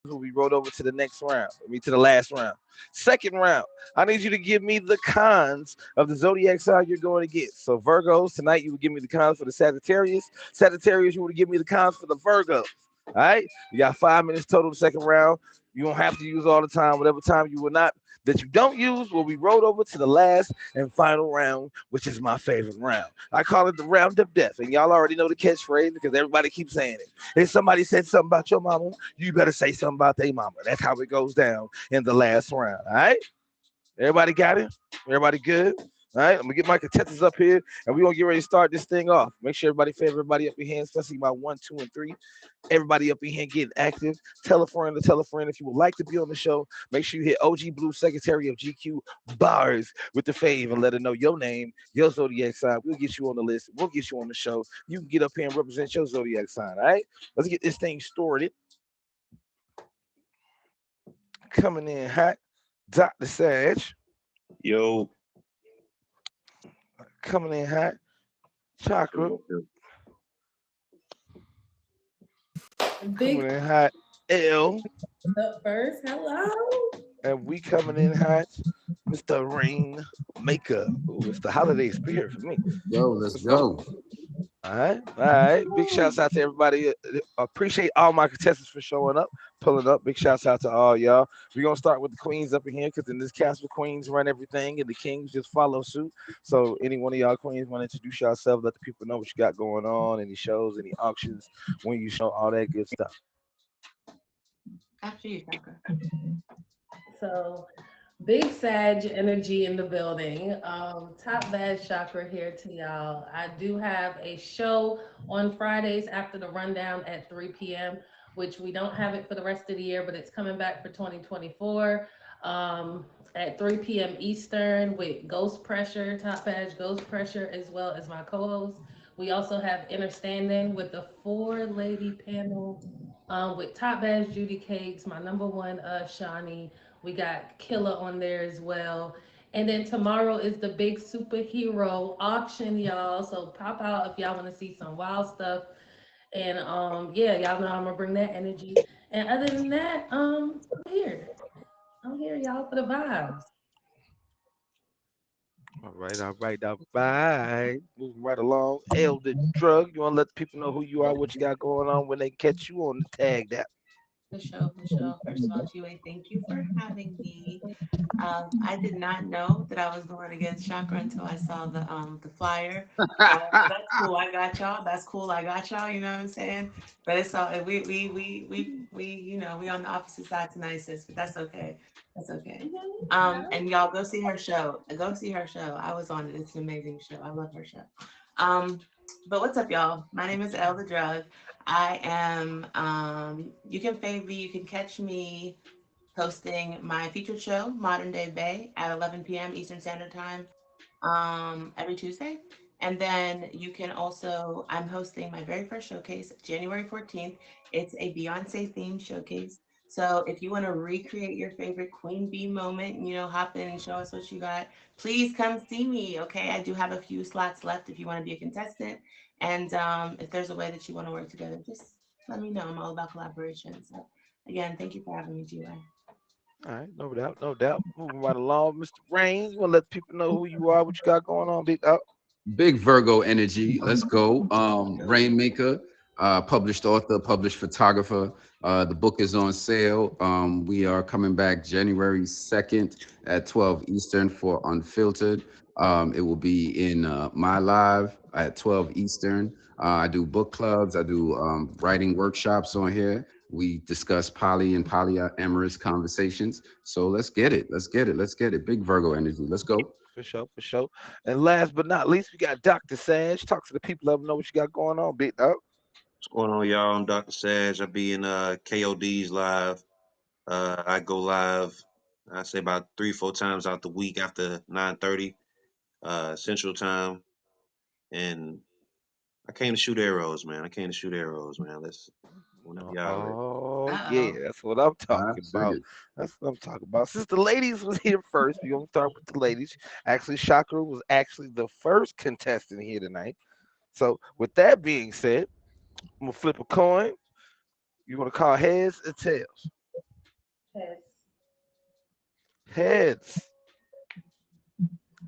We rolled over to the next round. I mean, to the last round. Second round. I need you to give me the cons of the zodiac sign you're going to get. So Virgos tonight, you would give me the cons for the Sagittarius. Sagittarius, you would give me the cons for the Virgos. All right. You got 5 minutes total. The second round. You don't have to use all the time. Whatever time you will not that you don't use will be rolled over to the last and final round, which is my favorite round. I call it the round of death, and y'all already know the catchphrase because everybody keeps saying it. If somebody said something about your mama, you better say something about their mama. That's how it goes down in the last round. All right. Everybody got it? Everybody good? All right, I'm gonna get my contestants up here, and we're gonna get ready to start this thing off. Make sure everybody favor everybody up in here, especially my 1, 2, and 3. Everybody up in here getting active. Tell a friend to tell a friend if you would like to be on the show. Make sure you hit OG Blue, Secretary of GQ bars with the fave, and let her know your name, your zodiac sign. We'll get you on the list. We'll get you on the show. You can get up here and represent your zodiac sign. All right, let's get this thing started. Coming in hot, Dr. Sag. Yo, Coming in hot, Chakra. Big Coming in hot, L. up first. Hello. And we coming in hot, Mr. Rainmaker. Ooh, it's the holiday spirit for me. Yo, let's Let's go. go. All right. Big shouts out to everybody. Appreciate all my contestants for showing up, pulling up. Big shouts out to all y'all. We're gonna start with the queens up in here because in this cast, the queens run everything and the kings just follow suit. So any one of y'all queens want to introduce yourself, let the people know what you got going on, any shows, any auctions, when you show all that good stuff. After you, Tucker. So, big Sag energy in the building. Top Bad Chakra here to y'all. I do have a show on Fridays after the rundown at 3 p.m., which we don't have it for the rest of the year, but it's coming back for 2024 at 3 p.m. Eastern with Ghost Pressure, Top Badge Ghost Pressure, as well as my co host. We also have Understanding with the four-lady panel with Top Badge Judy Cakes, my number one, Shawnee. We got Killer on there as well. And then tomorrow is the big superhero auction, y'all. So pop out if y'all want to see some wild stuff. And yeah, y'all know I'm gonna bring that energy. And other than that, I'm here. I'm here, y'all, for the vibes. All right. Moving right along. Elder Drug, you want to let the people know who you are, what you got going on when they catch you on the tag that. For sure, for sure. First of all, GA, thank you for having me. I did not know that I was going against Chakra until I saw the flyer. But that's cool. I got y'all. That's cool. I got y'all. You know what I'm saying? But it's all we we on the opposite side tonight, sis. But that's okay. That's okay. And y'all go see her show. Go see her show. I was on it. It's an amazing show. I love her show. Um, but what's up, y'all? My name is Elle the Drug. I am. You can fave me. You can catch me hosting my featured show, Modern Day Bay, at 11 p.m. Eastern Standard Time every Tuesday. And then you can also, I'm hosting my very first showcase, January 14th. It's a Beyonce themed showcase. So if you want to recreate your favorite Queen Bee moment, hop in and show us what you got, please come see me. Okay. I do have a few slots left if you want to be a contestant. And if there's a way that you want to work together, just let me know. I'm all about collaboration. So again, thank you for having me, GY. All right, no doubt, no doubt. Moving right along, Mr. Rain, you want to let the people know who you are, what you got going on, big up. Big Virgo energy. Let's go. Rainmaker, published author, published photographer. The book is on sale. We are coming back January 2nd at 12 Eastern for Unfiltered. It will be in my live at 12 Eastern. I do book clubs. I do writing workshops on here. We discuss poly and polyamorous conversations. So let's get it. Let's get it. Let's get it. Big Virgo energy. Let's go. For sure, for sure. And last but not least, we got Dr. Sage. Talk to the people, let them know what you got going on, big up. what's going on, y'all? I'm Dr. Sage. I'll be in KOD's live. I go live, I say about 3, 4 times out the week after 9:30 Central Time. And I came to shoot arrows, man. I came to shoot arrows, man. Let's whenever y'all ready. Oh, yeah, Uh-oh. that's what I'm I talking about. figured. That's what I'm talking about. Since the ladies was here first, we're going to start with the ladies. Actually, Chakra was actually the first contestant here tonight. So, with that being said, I'm going to flip a coin. You want to call heads or tails? Heads. Heads.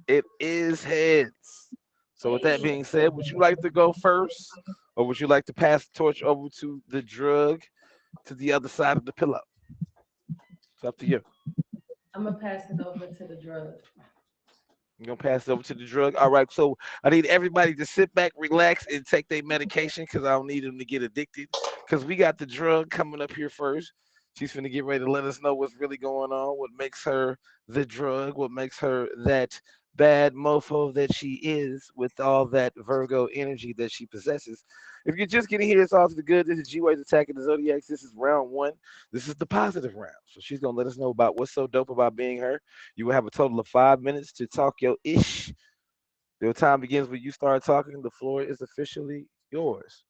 It is heads. So with that Hey. being said, would you like to go first, or would you like to pass the torch over to the drug to the other side of the pillow? It's up to you. I'm gonna pass it over to the drug. You're gonna pass it over to the drug. All right. So I need everybody to sit back, relax, and take their medication because I don't need them to get addicted. Because we got the drug coming up here first. She's gonna get ready to let us know what's really going on, what makes her the drug, what makes her that bad mofo that she is with all that Virgo energy that she possesses. If you're just getting here, it's all to the good. This is G-Ways attacking the Zodiacs. This is round one. This is the positive round. So she's gonna let us know about what's so dope about being her. You will have a total of 5 minutes to talk your ish. Your time begins when you start talking. The floor is officially yours.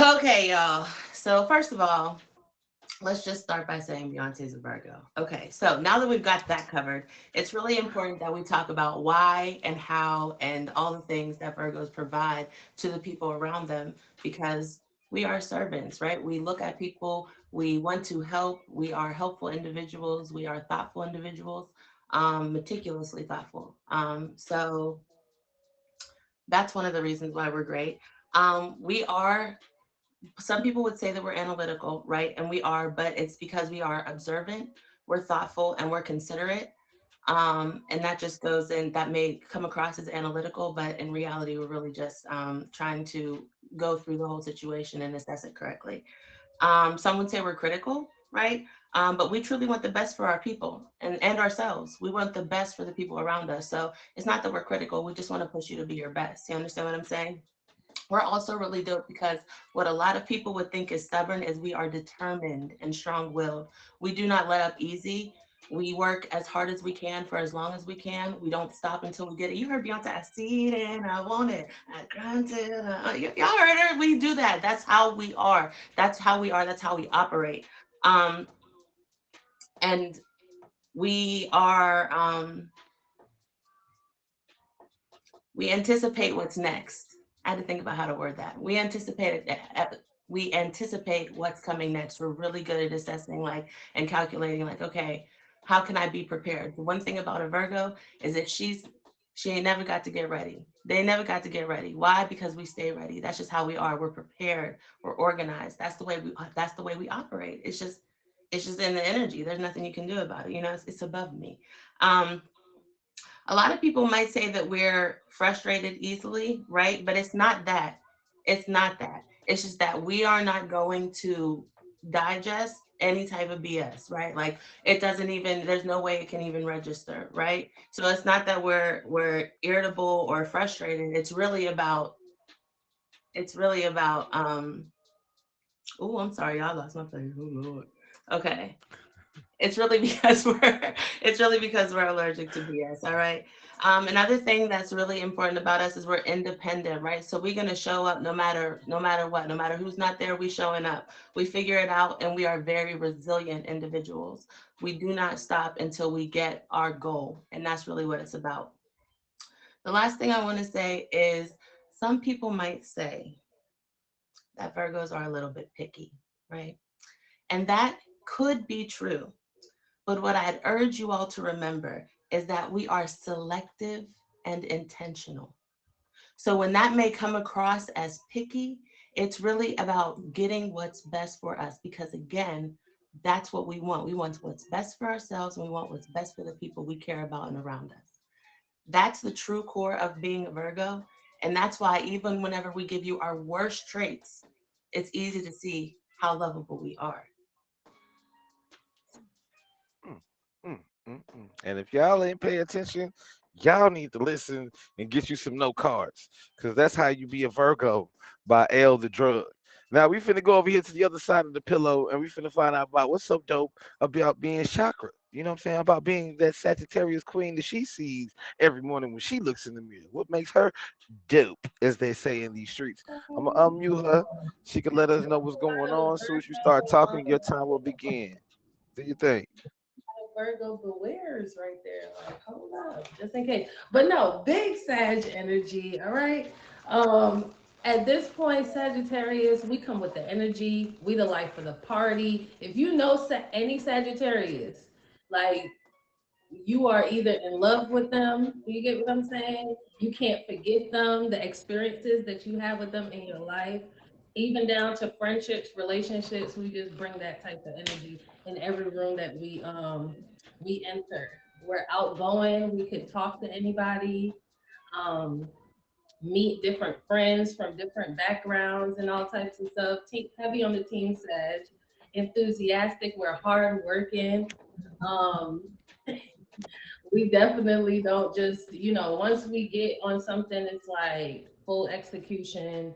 Okay, y'all. So first of all, let's just start by saying Beyonce's a Virgo. Okay, so now that we've got that covered, it's really important that we talk about why and how and all the things that Virgos provide to the people around them because we are servants, right? We look at people, we want to help, we are helpful individuals, we are thoughtful individuals, meticulously thoughtful. So that's one of the reasons why we're great. We are some people would say that we're analytical, right? And we are, but it's because we are observant, we're thoughtful, and we're considerate. And that just goes in, that may come across as analytical, but in reality, we're really just trying to go through the whole situation and assess it correctly. Some would say we're critical, right? But we truly want the best for our people and ourselves. We want the best for the people around us. So it's not that we're critical, we just want to push you to be your best. You understand what I'm saying? We're also really dope because what a lot of people would think is stubborn is we are determined and strong willed. We do not let up easy. We work as hard as we can for as long as we can. We don't stop until we get it. You heard Beyonce, I see it and I want it. I grind it. Y'all heard her. We do that. That's how we are. That's how we are. That's how we operate. Um, and we are we anticipate what's next. I had to think about how to word that. We anticipate what's coming next. We're really good at assessing like and calculating like, okay, how can I be prepared? The one thing about a Virgo is that she ain't never got to get ready. They never got to get ready. Why? Because we stay ready. That's just how we are. We're prepared. We're organized. That's the way we operate. It's just in the energy. There's nothing you can do about it. It's above me. Um, a lot of people might say that we're frustrated easily, right? But it's not that. It's not that. It's just that we are not going to digest any type of BS, right? Like it doesn't even there's no way it can even register, right? So it's not that we're irritable or frustrated. It's really about oh, I'm sorry, I lost my place. Oh Lord. Okay. It's really because we're allergic to BS. All right. Another thing that's really important about us is we're independent, right? So we're gonna show up no matter what, no matter who's not there, we showing up. We figure it out, and we are very resilient individuals. We do not stop until we get our goal, and that's really what it's about. The last thing I want to say is some people might say that Virgos are a little bit picky, right? And that could be true. But what I'd urge you all to remember is that we are selective and intentional. So when that may come across as picky, it's really about getting what's best for us because, again, that's what we want. We want what's best for ourselves and we want what's best for the people we care about and around us. That's the true core of being a Virgo. And that's why, even whenever we give you our worst traits, it's easy to see how lovable we are. Mm, And if y'all ain't pay attention, y'all need to listen and get you some note cards, cause that's how you be a Virgo by L the Drug. Now we finna go over here to the other side of the pillow and we finna find out about what's so dope about being chakra. You know what I'm saying? About being that Sagittarius queen that she sees every morning when she looks in the mirror. What makes her dope, as they say in these streets. I'm gonna unmute her. She can let us know what's going on. As soon as you start talking, your time will begin. Do you think? Virgo bewares right there. Like, hold up, just in case. But no, big Sag energy. All right. Um, At this point, Sagittarius, we come with the energy. We the life of the party. If you know any Sagittarius, like you are either in love with them. You get what I'm saying? You can't forget them, the experiences that you have with them in your life, even down to friendships, relationships. We just bring that type of energy in every room that we enter. We're outgoing. We can talk to anybody. Um, Meet different friends from different backgrounds and all types of stuff. Heavy on the team Sag, enthusiastic. We're hard working. Um, we definitely don't just, once we get on something, it's like full execution,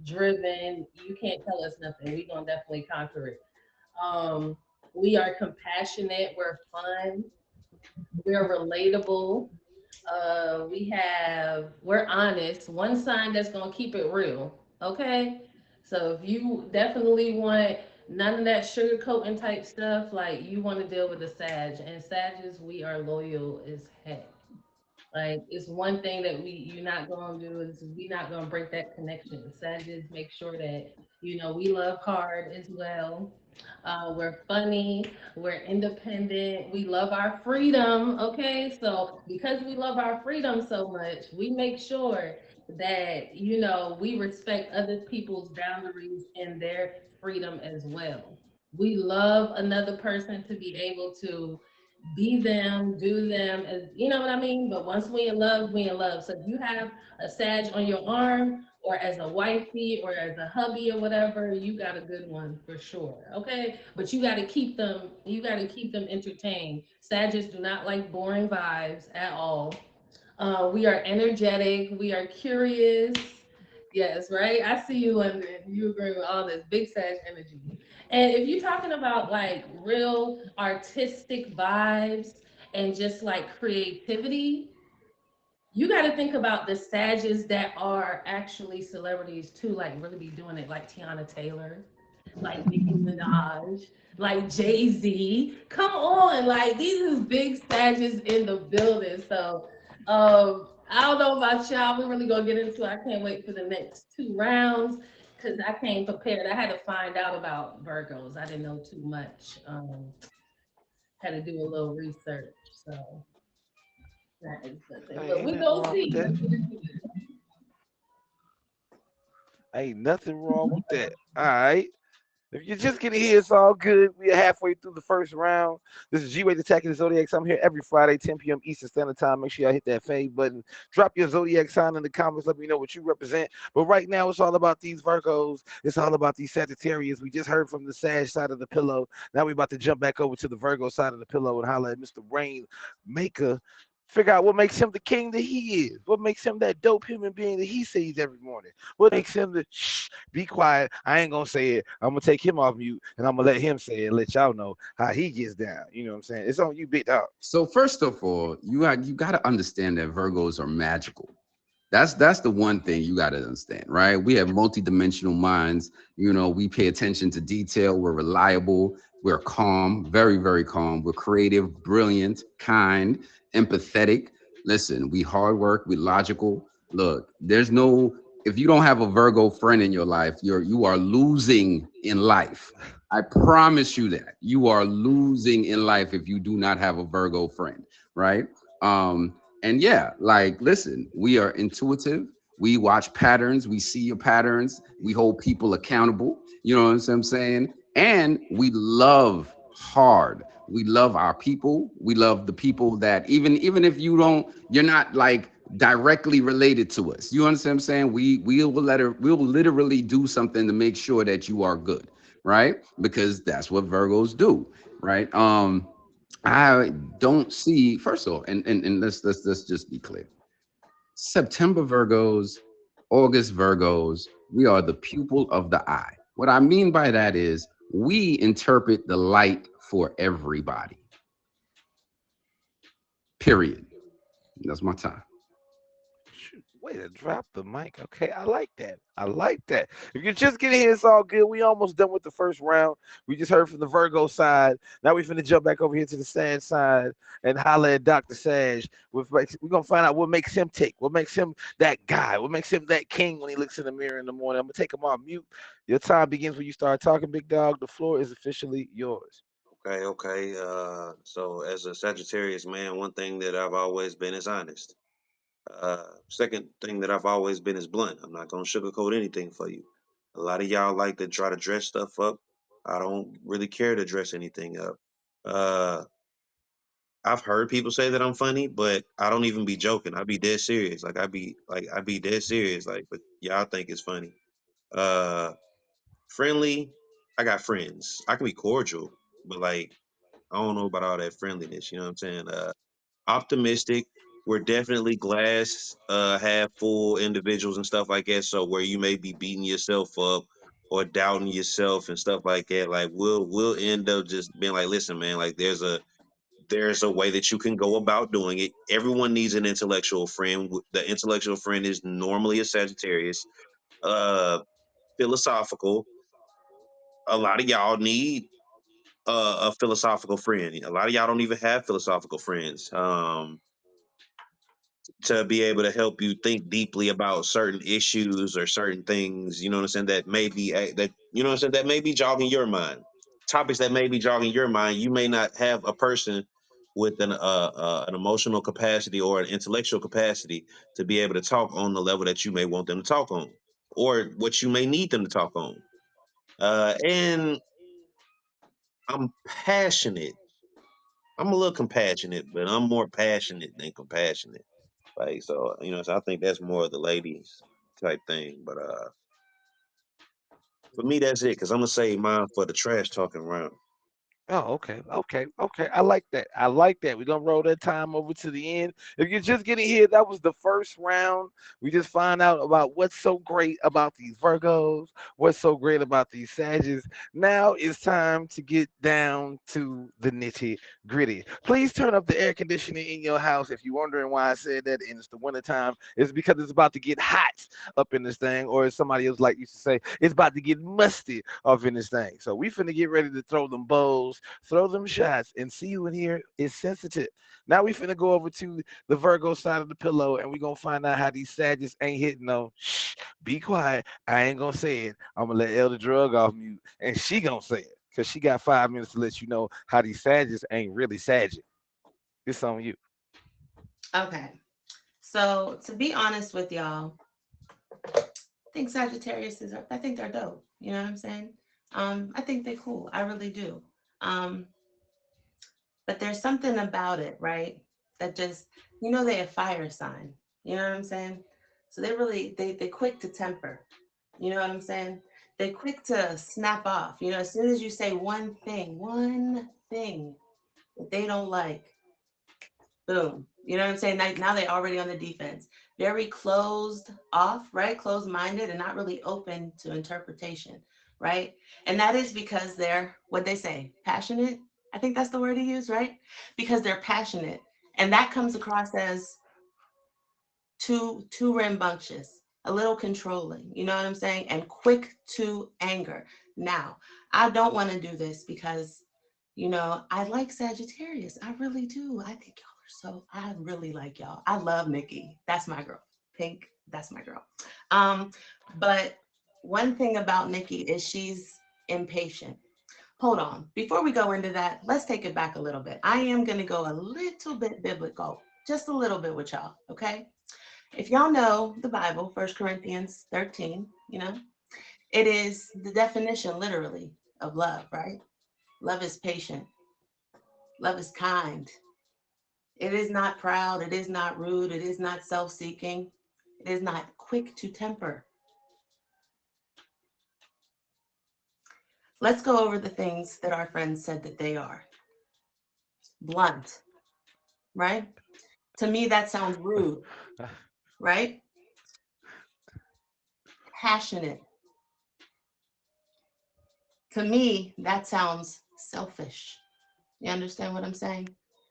driven. You can't tell us nothing. We gonna definitely conquer it. Um, we are compassionate. We're fun. We're relatable. We're honest. One sign that's gonna keep it real. Okay. So if you definitely want none of that sugarcoating type stuff, like you want to deal with the Sag. And Sages, we are loyal as heck. Like it's one thing that you're not gonna do is we not gonna break that connection. Sagittarius make sure that we love hard as well. We're funny, we're independent, we love our freedom. Okay, so because we love our freedom so much, we make sure that we respect other people's boundaries and their freedom as well. We love another person to be able to be them, do them, as you know what I mean. But once we in love, we in love. So if you have a Sag on your arm, or as a wifey, or as a hubby, or whatever, you got a good one for sure. Okay, but you got to keep them. You got to keep them entertained. Sagittarius do not like boring vibes at all. We are energetic. We are curious. Yes, right. I see you, London. You agree with all this big Sag energy. And if you're talking about like real artistic vibes and just like creativity, you got to think about the Sages that are actually celebrities too, like really be doing it, like Tiana Taylor, like Nicki Minaj, like Jay Z. Come on, like these is big Sages in the building. So, I don't know about y'all. We're really gonna get into it. I can't wait for the next two rounds because I came prepared. I had to find out about Virgos. I didn't know too much. Had to do a little research. So that is the thing. Hey, But ain't we nothing go wrong with see. that. Let's get into it. Ain't nothing wrong with that. All right. If you're just getting here, it's all good. We are halfway through the first round. This is G-Way attacking the Zodiacs. I'm here every Friday, 10 p.m. Eastern Standard Time. Make sure y'all hit that fade button. Drop your Zodiac sign in the comments. Let me know what you represent. But right now, it's all about these Virgos. It's all about these Sagittarius. We just heard from the Sag side of the pillow. Now we're about to jump back over to the Virgo side of the pillow and holler at Mr. Rainmaker. Figure out what makes him the king that he is. What makes him that dope human being that he sees every morning. What makes him the shh, be quiet. I ain't gonna say it. I'm gonna take him off mute and I'm gonna let him say it and let y'all know how he gets down. You know what I'm saying? It's on you, big dog. So first of all, you got to understand that Virgos are magical. That's the one thing you got to understand, right? We have multidimensional minds. We pay attention to detail. We're reliable. We're calm, very, very calm. We're creative, brilliant, kind, empathetic. Listen, we hard work. We logical. Look, there's no if you don't have a Virgo friend in your life, you are losing in life. I promise you that you are losing in life if you do not have a Virgo friend, right? And yeah, like, listen, we are intuitive. We watch patterns. We see your patterns. We hold people accountable. You know what I'm saying? And we love hard. We love our people. We love the people that even if you're not like directly related to us. You understand what I'm saying? We'll literally do something to make sure that you are good, right? Because that's what Virgos do, right? I don't see, first of all, and let's just be clear. September Virgos, August Virgos, we are the pupil of the eye. What I mean by that is we interpret the light for everybody. Period. That's my time. Way to drop the mic. Okay, I like that. I like that. If you're just getting here, it's all good. We almost done with the first round. We just heard from the Virgo side. Now we finna jump back over here to the Sag side and holler at Dr. Sag. We're gonna find out what makes him tick, what makes him that guy, what makes him that king when he looks in the mirror in the morning. I'm gonna take him off mute. Your time begins when you start talking, big dog. The floor is officially yours. Okay, okay. So as a Sagittarius man, one thing that I've always been is honest. Second thing that I've always been is blunt. I'm not gonna sugarcoat anything for you. A lot of y'all like to try to dress stuff up. I don't really care to dress anything up. Uh, I've heard people say that I'm funny, but I don't even be joking. I be dead serious. I be dead serious. Like, but y'all think it's funny. Uh, Friendly. I got friends. I can be cordial, but like I don't know about all that friendliness. You know what I'm saying? Optimistic. We're definitely glass half full individuals and stuff like that. So where you may be beating yourself up or doubting yourself and stuff like that, like we'll end up just being like, listen, man, like there's a way that you can go about doing it. Everyone needs an intellectual friend. The intellectual friend is normally a Sagittarius. Uh, Philosophical. A lot of y'all need a philosophical friend. A lot of y'all don't even have philosophical friends. To be able to help you think deeply about certain issues or certain things, you know what I'm saying, that may be that you know what I'm saying, that may be jogging your mind. Topics that may be jogging your mind, you may not have a person with an emotional capacity or an intellectual capacity to be able to talk on the level that you may want them to talk on or what you may need them to talk on. And I'm passionate. I'm a little compassionate, but I'm more passionate than compassionate. Like so, so I think that's more of the ladies type thing. But for me, that's it because I'm gonna save mine for the trash talking round. Oh, okay, okay, okay. I like that. I like that. We're gonna roll that time over to the end. If you're just getting here, that was the first round. We just find out about what's so great about these Virgos, what's so great about these Sages. Now it's time to get down to the nitty gritty. Please turn up the air conditioning in your house. If you're wondering why I said that, and it's the wintertime, it's because it's about to get hot up in this thing, or as somebody else like used to say, it's about to get musty off in this thing. So we finna get ready to throw them bows, throw them shots, and see who in here is sensitive. Now we finna go over to the Virgo side of the pillow, and we gonna find out how these Sagittarius ain't hitting no. Shh, be quiet. I ain't gonna say it. I'm gonna let Elder Drug off mute, and she gonna say it because she got 5 minutes to let you know how these Sagittarius ain't really Sagittarius. It's on you. Okay. So to be honest with y'all, I think Sagittarius I think they're dope. You know what I'm saying? I think they're cool. I really do. Um, but there's something about it, right? That just, they're a fire sign. You know what I'm saying? So they quick to temper. You know what I'm saying? They're quick to snap off. As soon as you say one thing that they don't like, boom. You know what I'm saying? Now they're already on the defense. Very closed off, right? Closed minded and not really open to interpretation, right? And that is because they're, what they say, passionate. I think that's the word he used, right? Because they're passionate. And that comes across as too rambunctious, a little controlling, you know what I'm saying? And quick to anger. Now, I don't want to do this because, I like Sagittarius. I really do. I think y'all are so, I really like y'all. I love Nikki. That's my girl. Pink, that's my girl. Um, but one thing about Nikki is she's impatient. Hold on. Before we go into that, let's take it back a little bit. I am going to go a little bit biblical, just a little bit with y'all, okay? If y'all know the Bible, 1 Corinthians 13, it is the definition literally of love, right? Love is patient. Love is kind. It is not proud. It is not rude. It is not self-seeking. It is not quick to temper. Let's go over the things that our friends said that they are. Blunt, right? To me, that sounds rude, right? Passionate. To me, that sounds selfish. You understand what I'm saying?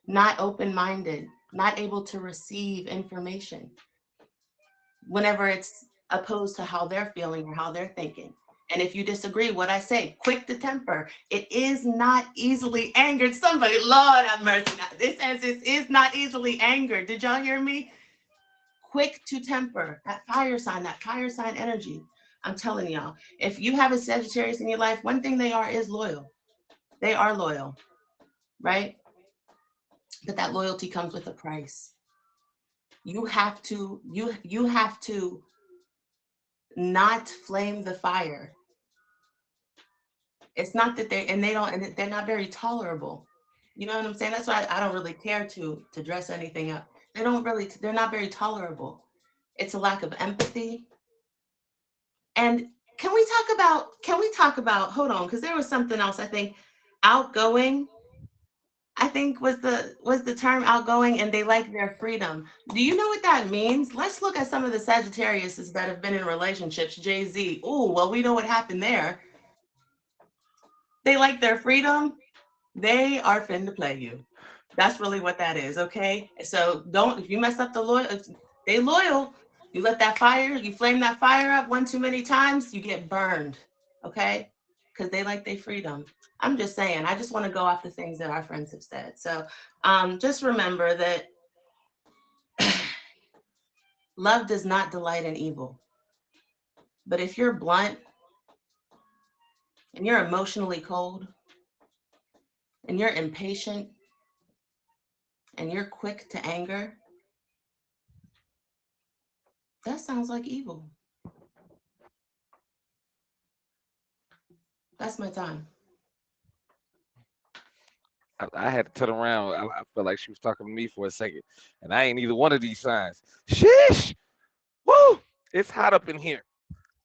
Not open minded, not able to receive information. whenever it's opposed to how they're feeling or how they're thinking. And if you disagree, what I say, quick to temper. It is not easily angered. Somebody, Lord have mercy. It says it is not easily angered. Did y'all hear me? Quick to temper. That fire sign energy. I'm telling y'all, if you have a Sagittarius in your life, one thing they are is loyal. They are loyal, right? But that loyalty comes with a price. You have to not flame the fire. It's not that they're not very tolerable. You know what I'm saying? That's why I don't really care to dress anything up. They're not very tolerable. It's a lack of empathy. And hold on, because there was something else I think outgoing. I think was the term outgoing, and they like their freedom. Do you know what that means? Let's look at some of the Sagittariuses that have been in relationships. Jay-Z. Oh, well, we know what happened there. They like their freedom. They are finna play you. That's really what that is, okay? So don't, if you mess up if they loyal, you flame that fire up one too many times, you get burned, okay? Because they like their freedom. I'm just saying, I just want to go off the things that our friends have said. So just remember that love does not delight in evil. But if you're blunt and you're emotionally cold and you're impatient and you're quick to anger, that sounds like evil. That's my time. I had to turn around. I felt like she was talking to me for a second, and I ain't either one of these signs. Sheesh! Woo! It's hot up in here.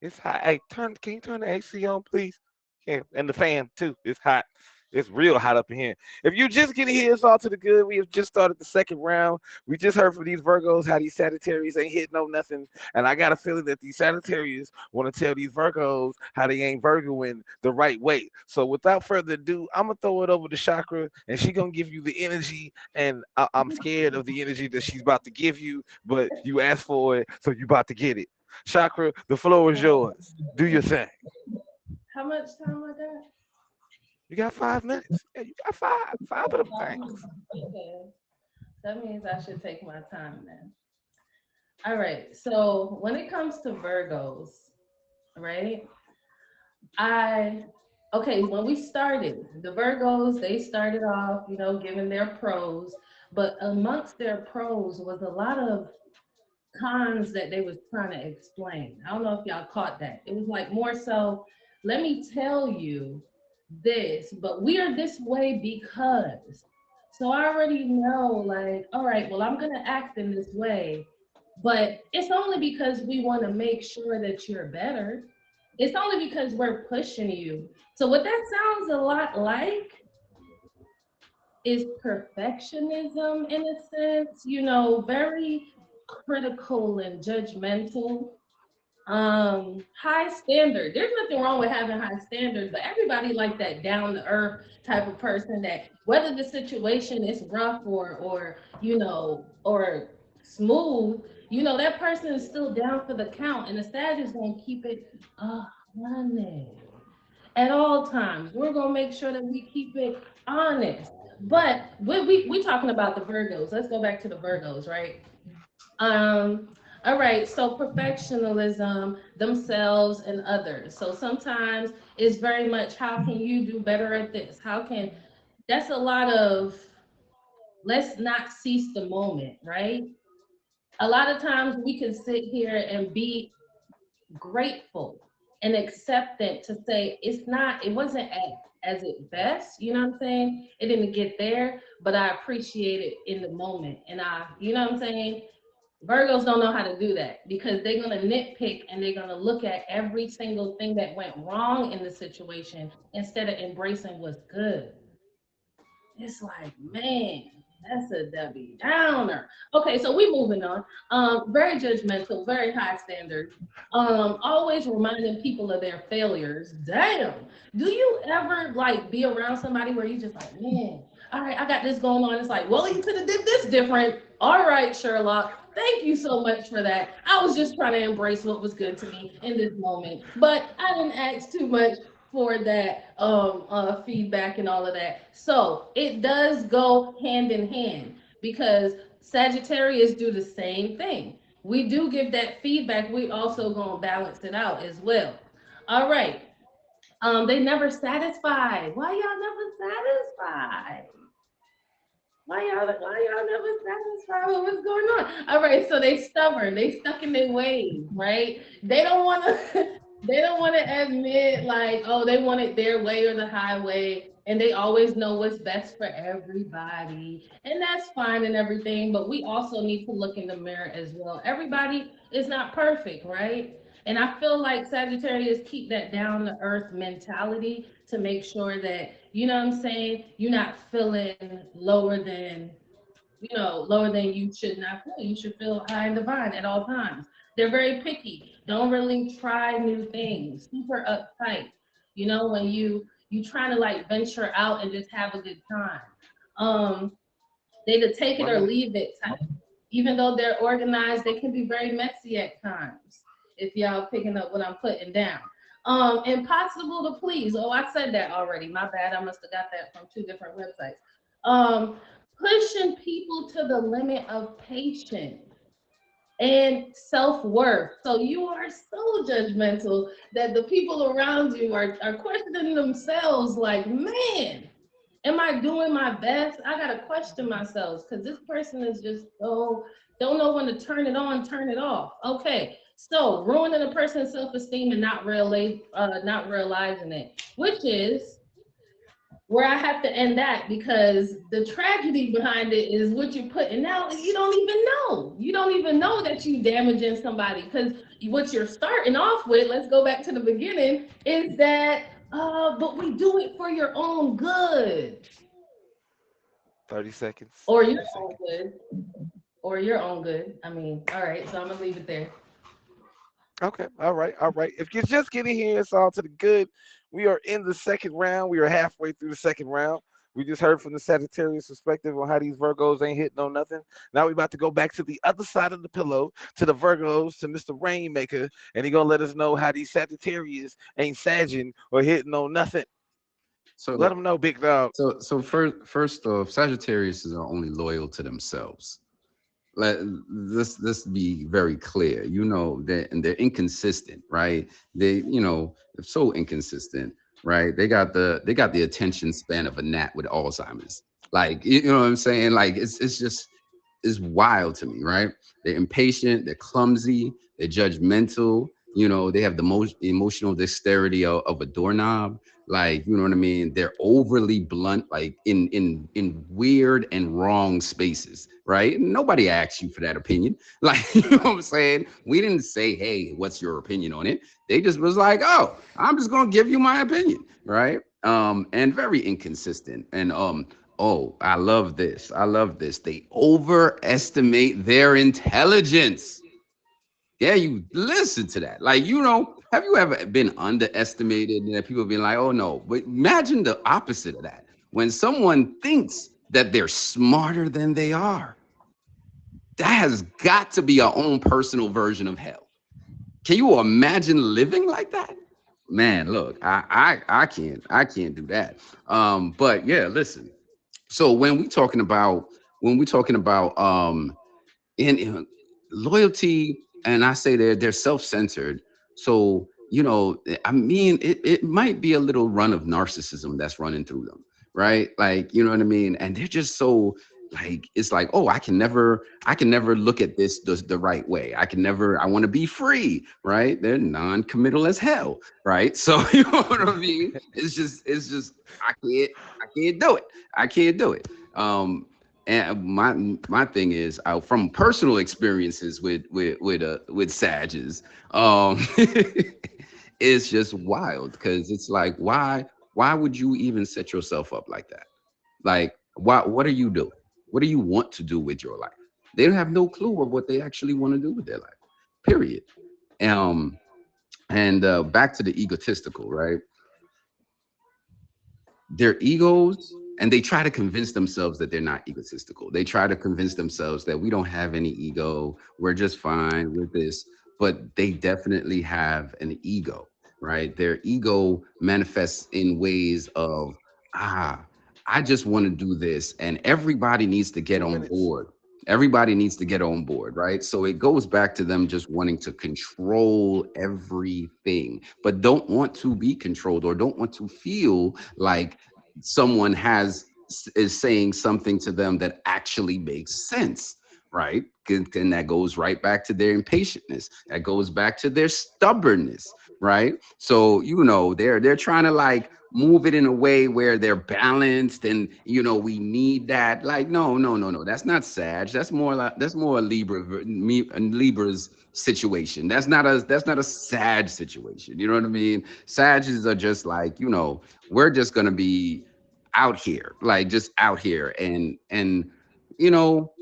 It's hot. Hey, can you turn the AC on, please? Yeah, and the fan too. It's hot. It's real hot up in here. If you just get here, it's all to the good. We have just started the second round. We just heard from these Virgos how these Sagittarius ain't hitting no nothing. And I got a feeling that these Sagittarius want to tell these Virgos how they ain't Virgoing the right way. So without further ado, I'm gonna throw it over to Chakra, and she gonna give you the energy. And I'm scared of the energy that she's about to give you, but you asked for it, so you about to get it. Chakra, the floor is yours. Do your thing. How much time I got? You got 5 minutes. Yeah, you got five of them things. Okay. That means I should take my time then. All right. So when it comes to Virgos, right? I okay, when we started, the Virgos, they started off, giving their pros, but amongst their pros was a lot of cons that they was trying to explain. I don't know if y'all caught that. It was like more so, let me tell you this, but we are this way because. So I already know, like, all right, well, I'm gonna act in this way, but it's only because we want to make sure that you're better. It's only because we're pushing you. So what that sounds a lot like is perfectionism in a sense, very critical and judgmental. High standard. There's nothing wrong with having high standards, but everybody like that down to earth type of person that whether the situation is rough or smooth, that person is still down for the count. And the Sag is gonna keep it 100 at all times. We're gonna make sure that we keep it honest. But we talking about the Virgos. Let's go back to the Virgos, right? All right, so perfectionism, themselves and others. So sometimes it's very much how can you do better at this? That's a lot of let's not seize the moment, right? A lot of times we can sit here and be grateful and acceptant to say it wasn't as it best, you know what I'm saying? It didn't get there, but I appreciate it in the moment. And you know what I'm saying? Virgos don't know how to do that because they're going to nitpick and they're going to look at every single thing that went wrong in the situation instead of embracing what's good. it's like, man, that's a Debbie Downer. Okay, so we moving on. Very judgmental, very high standards. Always reminding people of their failures. Damn. Do you ever like be around somebody where you just like, man, all right, I got this going on. It's like, well, you could have did this different. All right, Sherlock. Thank you so much for that. I was just trying to embrace what was good to me in this moment, but I didn't ask too much for that feedback and all of that. So it does go hand in hand because Sagittarius do the same thing. We do give that feedback. We also gonna balance it out as well. All right. They never satisfied. Why y'all never satisfied? Why y'all never satisfied with what's going on? All right, so they stubborn, they stuck in their ways, right? They don't wanna they don't wanna admit like, oh, they want it their way or the highway, and they always know what's best for everybody. And that's fine and everything, but we also need to look in the mirror as well. Everybody is not perfect, right? And I feel like Sagittarius keep that down to earth mentality to make sure that, you know what I'm saying, you're not feeling lower than you should not feel. You should feel high and divine at all times. They're very picky. Don't really try new things. Super uptight. When you trying to like venture out and just have a good time. They the take it or Women, leave it type. Even though they're organized, they can be very messy at times. If y'all picking up what I'm putting down. Impossible to please. Oh, I said that already. My bad. I must have got that from two different websites. Um, Pushing people to the limit of patience and self-worth. So you are so judgmental that the people around you are questioning themselves like, man, am I doing my best? I gotta question myself because this person is just so don't know when to turn it on, turn it off. Okay, so ruining a person's self-esteem and not realizing it, which is where I have to end that because the tragedy behind it is what you're putting out. You don't even know. You don't even know that you damaging somebody because what you're starting off with. Let's go back to the beginning. Is that but we do it for your own good 30 seconds. or your 30 own seconds. good or your own good. I mean, all right. So I'm gonna leave it there. Okay. All right. All right. If you're just getting here, it's all to the good. We are in the second round. We are halfway through the second round. We just heard from the Sagittarius perspective on how these Virgos ain't hitting on nothing. Now we about to go back to the other side of the pillow, to the Virgos, to Mr. Rainmaker, and he gonna let us know how these Sagittarius ain't sagging or hitting on nothing. Let So them know, big dog. so first off, Sagittarius are only loyal to themselves. Let this be very clear. That and they're inconsistent, right? They're so inconsistent, right? They got the attention span of a gnat with Alzheimer's. Like, you know what I'm saying? Like, it's just is wild to me, right? They're impatient, they're clumsy, they're judgmental. They have the most emotional dexterity of a doorknob. Like, you know what I mean? They're overly blunt, like in weird and wrong spaces, right? Nobody asked you for that opinion. Like, you know what I'm saying? We didn't say, hey, what's your opinion on it? They just was like, oh, I'm just gonna give you my opinion, right? And very inconsistent. And oh, I love this. I love this. They overestimate their intelligence. Yeah, you listen to that. Like, have you ever been underestimated and that people being like, oh no, but imagine the opposite of that. When someone thinks that they're smarter than they are, that has got to be our own personal version of hell. Can you imagine living like that? Man, look, I can't do that. But yeah, listen. So when we talking about in loyalty, and I say they're self-centered. So I mean, it might be a little run of narcissism that's running through them, right? Like, you know what I mean? And they're just so, like, it's like, oh, I can never look at this the right way. I want to be free, right? They're non-committal as hell, right? So you know what I mean? It's just I can't do it. I can't do it. And my thing is, from personal experiences with Sages, it's just wild because it's like, why would you even set yourself up like that? Like, What are you doing? What do you want to do with your life? They don't have no clue of what they actually want to do with their life. Period. Um, and back to the egotistical, right? Their egos, and they try to convince themselves that they're not egotistical. They try to convince themselves that we don't have any ego, we're just fine with this. But they definitely have an ego, right? Their ego manifests in ways of, ah, I just want to do this, and everybody needs to get Two on minutes. board. Everybody needs to get on board, right? So it goes back to them just wanting to control everything, but don't want to be controlled or don't want to feel like someone has is saying something to them that actually makes sense, right? And that goes right back to their impatientness. That goes back to their stubbornness, right? So they're trying to like move it in a way where they're balanced, and we need that. Like, no, no, no, no. That's not Sag. That's more a Libra's situation. That's not a Sag situation. You know what I mean? Sages are just like, we're just gonna be out here, like just out here, and you know,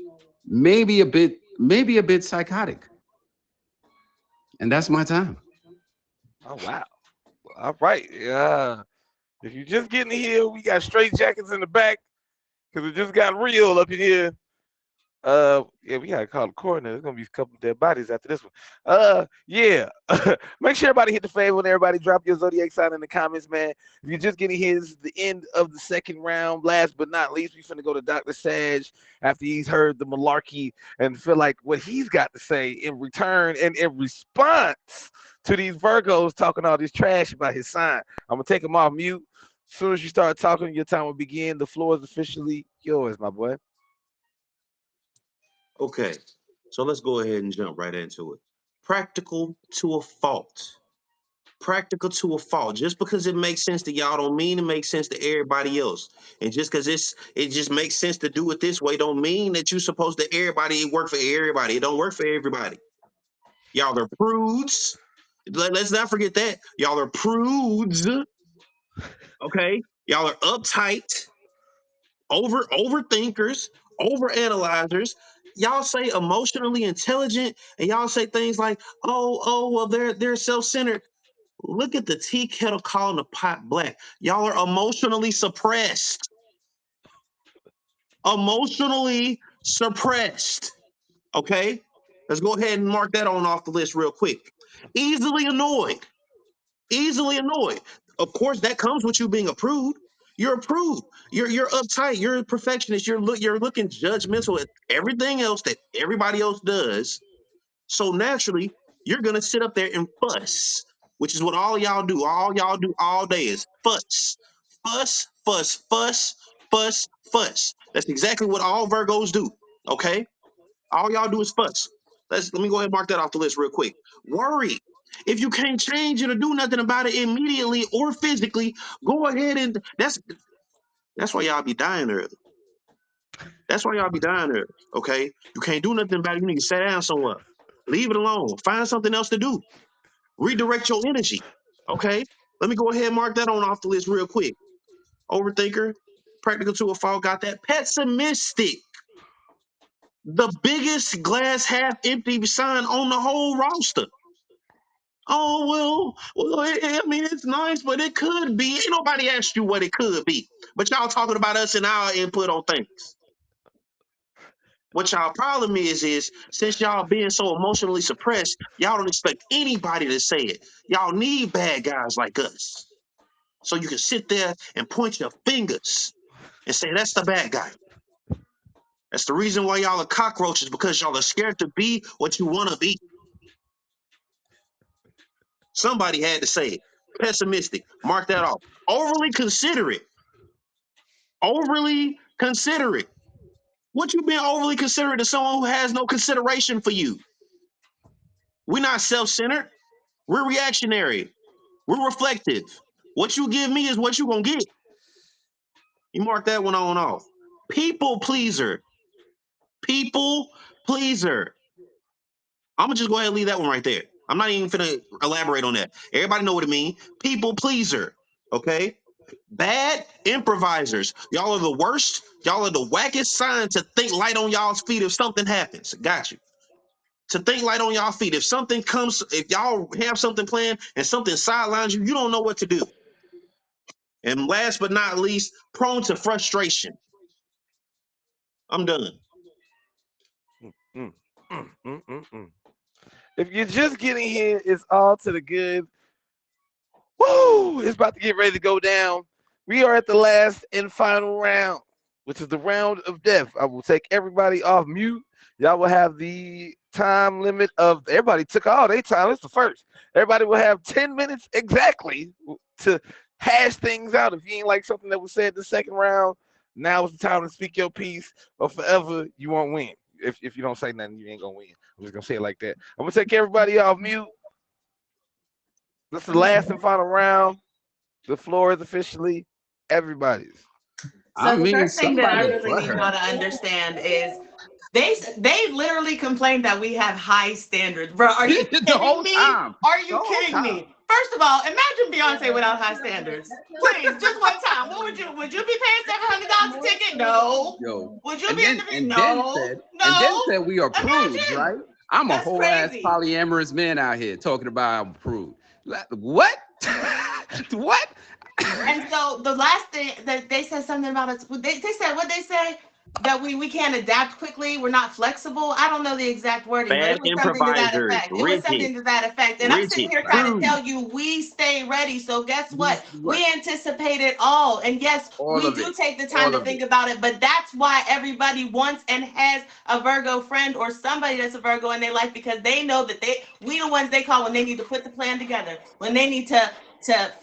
maybe a bit psychotic, and that's my time. Oh wow. All right. Yeah. If you're just getting here, we got straight jackets in the back because it just got real up in here. Yeah, we gotta call the coroner. There's gonna be a couple of dead bodies after this one. Yeah. Make sure everybody hit the favor and everybody drop your zodiac sign in the comments, man. If you're just getting here, this is the end of the second round. Last but not least, we finna go to Dr. Sag after he's heard the malarkey and feel like what he's got to say in return and in response to these Virgos talking all this trash about his sign. I'm gonna take him off mute. As soon as you start talking, your time will begin. The floor is officially yours, my boy. Okay, so let's go ahead and jump right into it. Practical to a fault. Practical to a fault. Just because it makes sense to y'all don't mean it makes sense to everybody else. And just because it just makes sense to do it this way don't mean that you're supposed to everybody work for everybody. It don't work for everybody. Y'all are prudes. Let's not forget that. Y'all are prudes. Okay? Y'all are uptight, overthinkers, overanalyzers. Y'all say emotionally intelligent, and y'all say things like, "Oh, well, they're self-centered." Look at the tea kettle calling the pot black. Y'all are emotionally suppressed. Emotionally suppressed. Okay? Let's go ahead and mark that on off the list real quick. Easily annoyed. Easily annoyed. Of course, that comes with you being a prude. You're a prude. You're uptight. You're a perfectionist. You're looking judgmental at everything else that everybody else does. So naturally, you're gonna sit up there and fuss, which is what all y'all do. All y'all do all day is fuss, fuss, fuss, fuss, fuss, fuss. That's exactly what all Virgos do. Okay, all y'all do is fuss. Let me go ahead and mark that off the list real quick. Worry. If you can't change it or do nothing about it immediately or physically, go ahead and that's why y'all be dying early. That's why y'all be dying early. Okay, you can't do nothing about it. You need to sit down somewhere. Leave it alone. Find something else to do. Redirect your energy. Okay. Let me go ahead and mark that on off the list real quick. Overthinker, practical to a fault, got that. Pessimistic, the biggest glass half empty sign on the whole roster. Oh I mean it's nice, but it could be. Ain't nobody asked you what it could be. But y'all talking about us and our input on things. What y'all problem is since y'all being so emotionally suppressed, y'all don't expect anybody to say it. Y'all need bad guys like us. So you can sit there and point your fingers and say, that's the bad guy. That's the reason why y'all are cockroaches, because y'all are scared to be what you want to be. Somebody had to say it. Pessimistic. Mark that off. Overly considerate. Overly considerate. What you being overly considerate to someone who has no consideration for you? We're not self-centered. We're reactionary. We're reflective. What you give me is what you gonna get. You mark that one on off. People pleaser. People pleaser. I'm gonna just go ahead and leave that one right there. I'm not even gonna elaborate on that. Everybody know what it means. People pleaser. Okay. Bad improvisers. Y'all are the worst. Y'all are the wackest sign to think light on y'all's feet if something happens. Got you. To think light on y'all feet. If something comes, if y'all have something planned and something sidelines you, you don't know what to do. And last but not least, prone to frustration. I'm done. Mm, mm. If you're just getting here, it's all to the good. Woo! It's about to get ready to go down. We are at the last and final round, which is the round of death. I will take everybody off mute. Y'all will have the time limit of everybody took all their time. It's the first. Everybody will have 10 minutes exactly to hash things out. If you ain't like something that was said in the second round, now is the time to speak your piece, or forever you won't win. If you don't say nothing, you ain't gonna win. I'm just gonna say it like that. I'm gonna take everybody off mute. This is the last and final round. The floor is officially everybody's. I So the mean, first thing that I somebody's really need y'all butthurt. to understand is they literally complained that we have high standards. Bro, are you The kidding whole me? time. Are The you whole kidding time. me? First of all, imagine Beyonce without high standards. Please, just one time. What would you be paying $700 a ticket? No. Yo. Would you And be in then the and then no? said and then No. said we are prudes, Imagine. right? I'm a That's whole ass crazy. polyamorous man out here talking about I'm a prude. What? What? And so the last thing that they said something about us, they said what they say that we can't adapt quickly, we're not flexible. I don't know the exact wording, but Bad it was something to that improvisers. effect. It was Rigid. something to that effect. And I'm sitting Rigid. here trying to Right. Crude. tell you we stay ready. So guess what? What? We anticipate it all. And yes, All we of do it. take the time All to of think it. about it, but that's why everybody wants and has a Virgo friend or somebody that's a Virgo in their life because they know that we the ones they call when they need to put the plan together, when they need to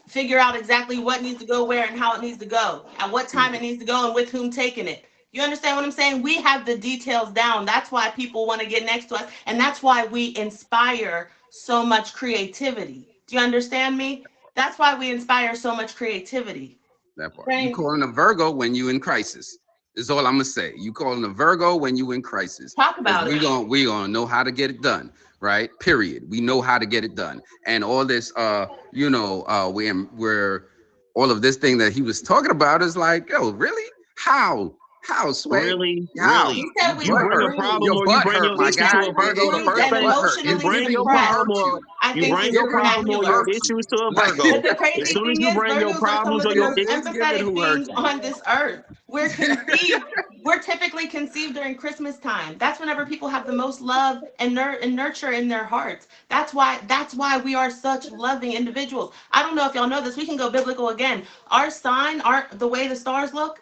figure out exactly what needs to go where and how it needs to go, at what time it needs to go, and with whom taking it. You understand what I'm saying? We have the details down. That's why people want to get next to us, and that's why we inspire so much creativity. Do you understand me? That's why we inspire so much creativity. That part. You Right? calling a Virgo when you in crisis. Is all I'm gonna say. You calling a Virgo when you in crisis. Talk Because about we it. gonna know how to get it done, right? Period. We know how to get it done. And all this we're all of this thing that he was talking about is like, yo, really? How? How, Sway? Really, How? He really. said You we You butt were bring a hurt. rude. problem Your or you butt bring hurt, your He my issue said to guy. a we were Virgo. The rude first and Your thing butt hurt. you emotionally It bring your physically suppressed. problem hurt or you. I you think bring is your the Physically problem or your vernacular. hurt you. issues to a Like Virgo. But the As crazy soon as thing you is, bring your Virgos are some problems of or the your most it issues, is given empathetic who hurt beings you. on this earth. We're conceived, we're typically conceived during Christmas time. That's whenever people have the most love and nurture in their hearts. That's why we are such loving individuals. I don't know if y'all know this. We can go biblical again. Our sign, the way the stars look,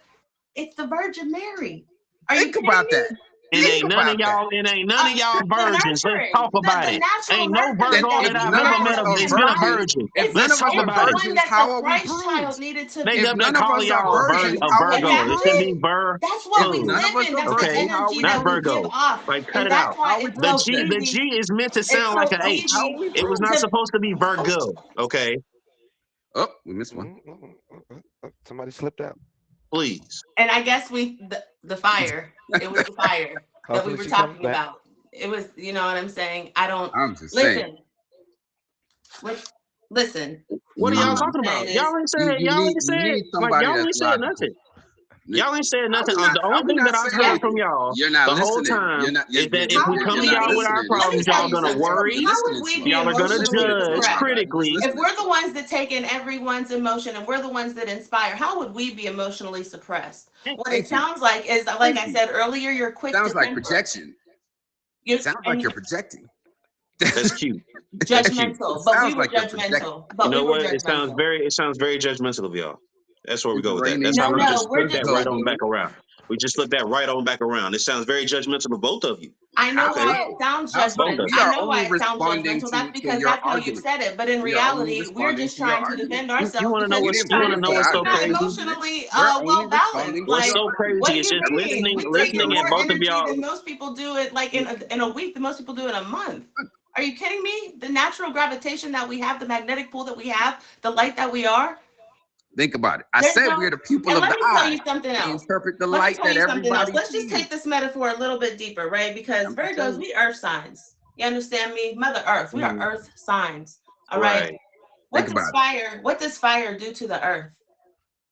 it's the Virgin Mary. Are you Think kidding about me? that. and Think ain't none of about that. y'all, and ain't none of y'all The virgins. Let's nurturing, talk about the it. natural Ain't no Then nurturing Virgo that if that we I've none ever of met us carry are that's and been a body. virgins, virgin. if It's none Let's of us talk are it's the about it. one virgins, that the how are we Christ child prudes? needed to. They If up there none of calling us are y'all virgins, a how are we Virgo. It should prudes? be Exactly. Vir. That's what If we Oh, none of live us in. are That's the okay, virgins, how are energy we not that we prudes? give Virgo. off. Like, cut And it that's out. why How are we it's so prudes then? The G easy. is meant to It's sound like so an H. How are easy we It was prudes? not to supposed to be Virgo. Okay, Oh, we missed one. Somebody slipped out. please. and I guess the fire. It was the fire that we Hopefully were she comes talking back. about. It was, you know what I'm saying? I don't I'm just saying. listen. What listen, What are all y'all I'm Mm. talking saying about? is You Y'all need ain't said like somebody y'all that's ain't said logical. nothing. Y'all ain't said nothing. The How only we thing that not I've saying heard yes. from anything? y'all You're not the whole listening. time is that if How we would come to we You're not y'all with be? our listening. Let me problems, tell y'all you gonna something. Stop worry. How would listening we to him. be Y'all are gonna Listen emotionally to him. judge suppressed? critically. If we're the ones that take in everyone's emotion and we're the ones that inspire, how would we be emotionally suppressed? What it Thank you. sounds like is, like Thank I you. said earlier, you're quick to Sounds like temper. projection. You Sounds like and you're projecting. That's cute. That's cute. It judgmental, but we sounds were like you're projecting. judgmental. You But we know were what? judgmental. It sounds very judgmental of y'all. That's where we It's go with that. raining That's how No, we no, just we're flip Virgos. that just right Go, on boo. back around. We just flip that right on back around. It sounds very judgmental to both of you. I know How Okay, why it so? sounds How so? both judgmental. of We you. I are know only why it sounds responding judgmental. That's to because your that's how you argument. said it. But in We are only reality, we're responding just to your trying to argument. defend You ourselves want to know because We what's you're didn't you want trying to to believe know say what what's we're I so not believe. crazy? emotionally We're only well balanced. responding to What's your Like, so argument. what crazy do is you just mean? listening We take in listening at more both of energy y'all. than most people do it like in a week than most people do in a month. Are you kidding me? The natural gravitation that we have, the magnetic pull that we have, the light that we are, Think about it. I there's said we're no, the pupil and of let the me tell eye. you something We else. interpret the Let me light tell that you something else. everybody Let's just sees. take this metaphor a little bit deeper, right? Because I'm just saying. Virgos, we earth signs. You understand me? Mother Earth, we are Mhm. earth signs. All right. Right. Think about it. What does fire do to the earth?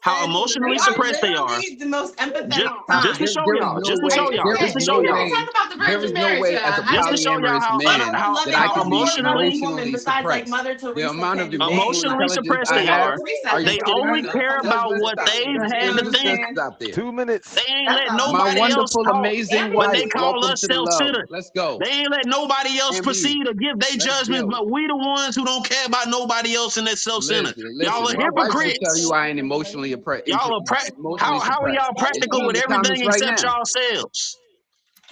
how Said emotionally they are suppressed they are. literally the most Just, empathetic Stop. just to kind. show There is y'all, no just to way. show y'all, There just is to Okay, show no we y'all, can way. talk about the There Virgin is no Marriage. way as a just to show y'all polyamorous One of man the how that I living, how can be more loving emotionally women emotionally besides like suppressed. Mother The Teresa amount of can name. emotional emotionally intelligence suppressed I they Mother have. are. Teresa, Are you They Mother kidding only me? Teresa. care Come on. about Let's what stop. they've You had know to what I'm think. Let's saying? stop there. 2 minutes. They ain't That's letting My nobody else wonderful, talk, amazing but wife. they Ambient. call Welcome us to the love. self-centered. Let's go. They ain't let nobody else MB, proceed or give their let's judgments, build. but we the ones who don't care about nobody else and they're self-centered. Y'all Listen. are My wife will tell hypocrites. you I ain't emotionally Y'all are emotionally how are suppressed. y'all It should practical be in with the everything comments right except now. yourselves?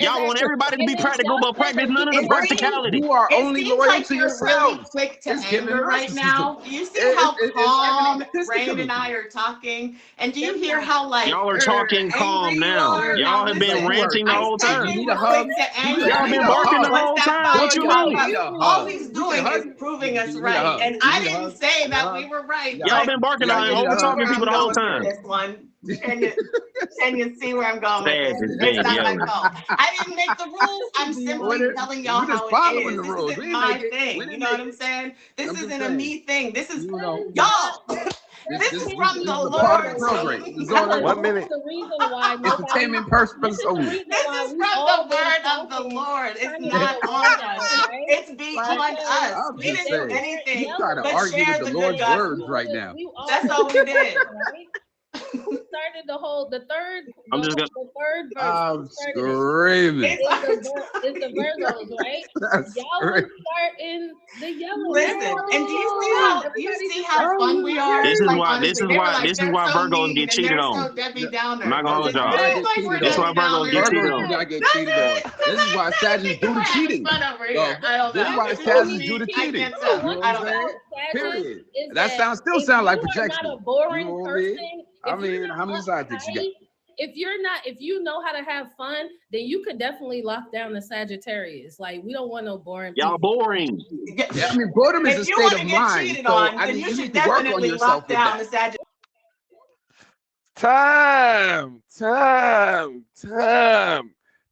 Y'all want Exactly. everybody to And be then practical, y'all but said practice that none you of the It can't seems practicality. You are it only seems loyal like to you're really yourselves. quick to It's giving anger right narcissism. now. Do you see how It's happening calm Rain and statistically. I are talking? And do you that's hear not how like Y'all are talking angry calm you now. are? Yeah, Now Y'all have been listen, you are. ranting the I whole said You time. we need a were hug. quick to Judah, anger. Y'all you need been a barking hug. the What's whole that time. What five you Toya, called? you mean? need a All hug. he's You need a doing hug. is proving Do us you need a right. hug? And You I need a didn't hug? say You need a that hug? we were You right, need a Y'all hug? but been barking Can I on give him you over a see hug? talking where people I'm the whole going with time. this one. Can you see where I'm going with Sag this? is It's dead not my yelling. fault. I didn't make the rules. I'm What simply is, telling y'all we just how it following is. the This rules. We isn't didn't make my it. We thing. You didn't know make what I'm it. saying? This I'm just isn't a saying. me thing. This is You know, y'all. This is from this the is a part of the Lord's program. room. This is all because it One is. this is minute. the reason why nobody. Entertainment purpose This is the only. reason This why is we from the all been word of the talking, Lord. It's trying to get not on along, us. right? It's Like, beyond Because us. I'm We if just didn't they do saying. weren't anything You try to yelling, but argue with share the the good Lord's then words we gospel. would right have now. we all That's would all have we been did. talking, right? Who started I'm just gonna the third verse? Who I'm started it? screaming. It's our It's the time. Virgos, right? That's Y'all great. was starting the yelling. That's Listen, all and it is. do you Everybody see just how started fun I'm we talking. are? this is Like why honestly, they were like, this is they're why so Virgos mean get and cheated they're on. so Debbie I'm Downer. not gonna Does hold it How y'all. I feel get like we're cheated This is on? why Debbie Virgos get Downers? cheated Virgos do on. not Yes. get Does cheated on. it? This is why They Sagittarius think do the we're having cheating. fun over No, here. I don't this know. is One why It's thing you just Sagittarius need to do me. the I keep cheating. can't no, tell. You one know what I thing I'm don't know. saying? about Sagittarius Period. is That that sound still if sound like you are not projection. a boring You know what I mean? person, I if you're mean, how many not sidekicks you got? uptight, if you know how to have fun, then you could definitely lock down the Sagittarius. Like we don't want no boring Y'all people. boring. Yeah. Yeah, I mean, boredom is a If you state want of to get mind. cheated So on, I then need you you should need to work on definitely yourself lock with down that. the Sagittarius. Time.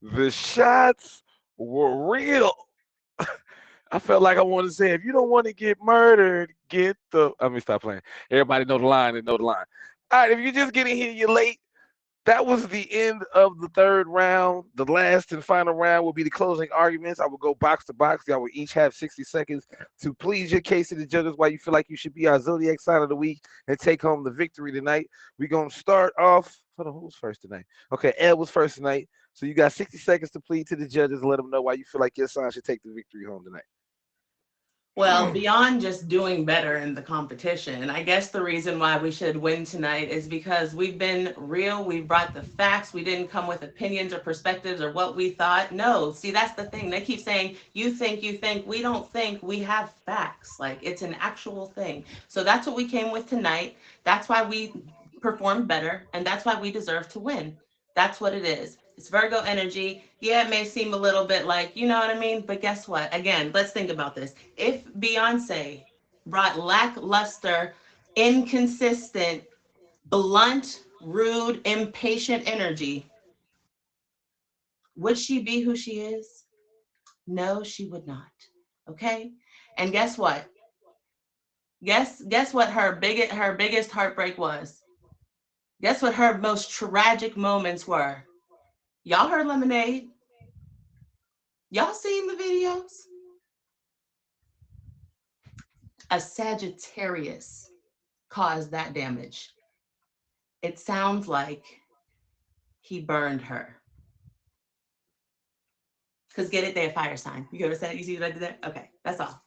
The shots were real. I felt like I wanted to say, if you don't want to get murdered, get the. Let me stop playing. Everybody know the line and know the line. All right, if you're just getting here, you're late. That was the end of the third round. The last and final round will be the closing arguments. I will go box to box. Y'all will each have 60 seconds to plead your case to the judges why you feel like you should be our Zodiac sign of the week and take home the victory tonight. We're going to start off. Hold on, who was first tonight? Okay, Ed was first tonight. So you got 60 seconds to plead to the judges and let them know why you feel like your sign should take the victory home tonight. Well, beyond just doing better in the competition, I guess the reason why we should win tonight is because we've been real. We brought the facts. We didn't come with opinions or perspectives or what we thought. No, see, that's the thing. They keep saying, you think, you think. We don't think. We have facts. Like it's an actual thing. So that's what we came with tonight. That's why we performed better. And that's why we deserve to win. That's what it is. It's Virgo energy. Yeah, it may seem a little bit like, you know what I mean? But guess what? Again, let's think about this. If Beyonce brought lackluster, inconsistent, blunt, rude, impatient energy, would she be who she is? No, she would not. Okay? And guess what? Guess what her biggest heartbreak was? Guess what her most tragic moments were? Y'all heard Lemonade? Y'all seen the videos? A Sagittarius caused that damage. It sounds like he burned her. Because get it, they a fire sign. You go to that? You see what I did there? Okay, that's all.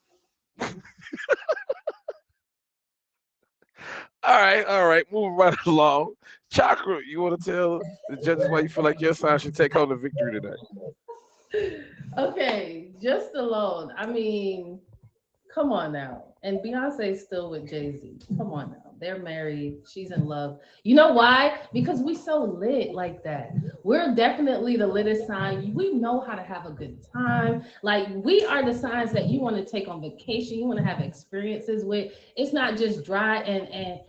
All right. Moving right along. Chakra, you want to tell the judges why you feel like your sign should take home the victory tonight? Okay, just alone. I mean, come on now. And Beyonce's still with Jay-Z. Come on now. They're married. She's in love. You know why? Because we so lit like that. We're definitely the littest sign. We know how to have a good time. Like we are the signs that you want to take on vacation. You want to have experiences with. It's not just dry and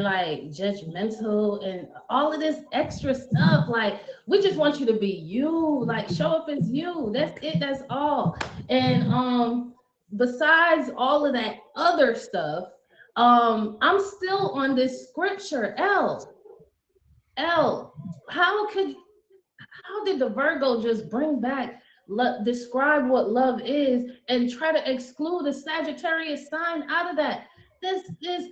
like judgmental and all of this extra stuff. Like we just want you to be you. Like show up as you. That's it. That's all. And besides all of that other stuff, I'm still on this scripture. L, how did the Virgo just bring back describe what love is and try to exclude a Sagittarius sign out of that? This is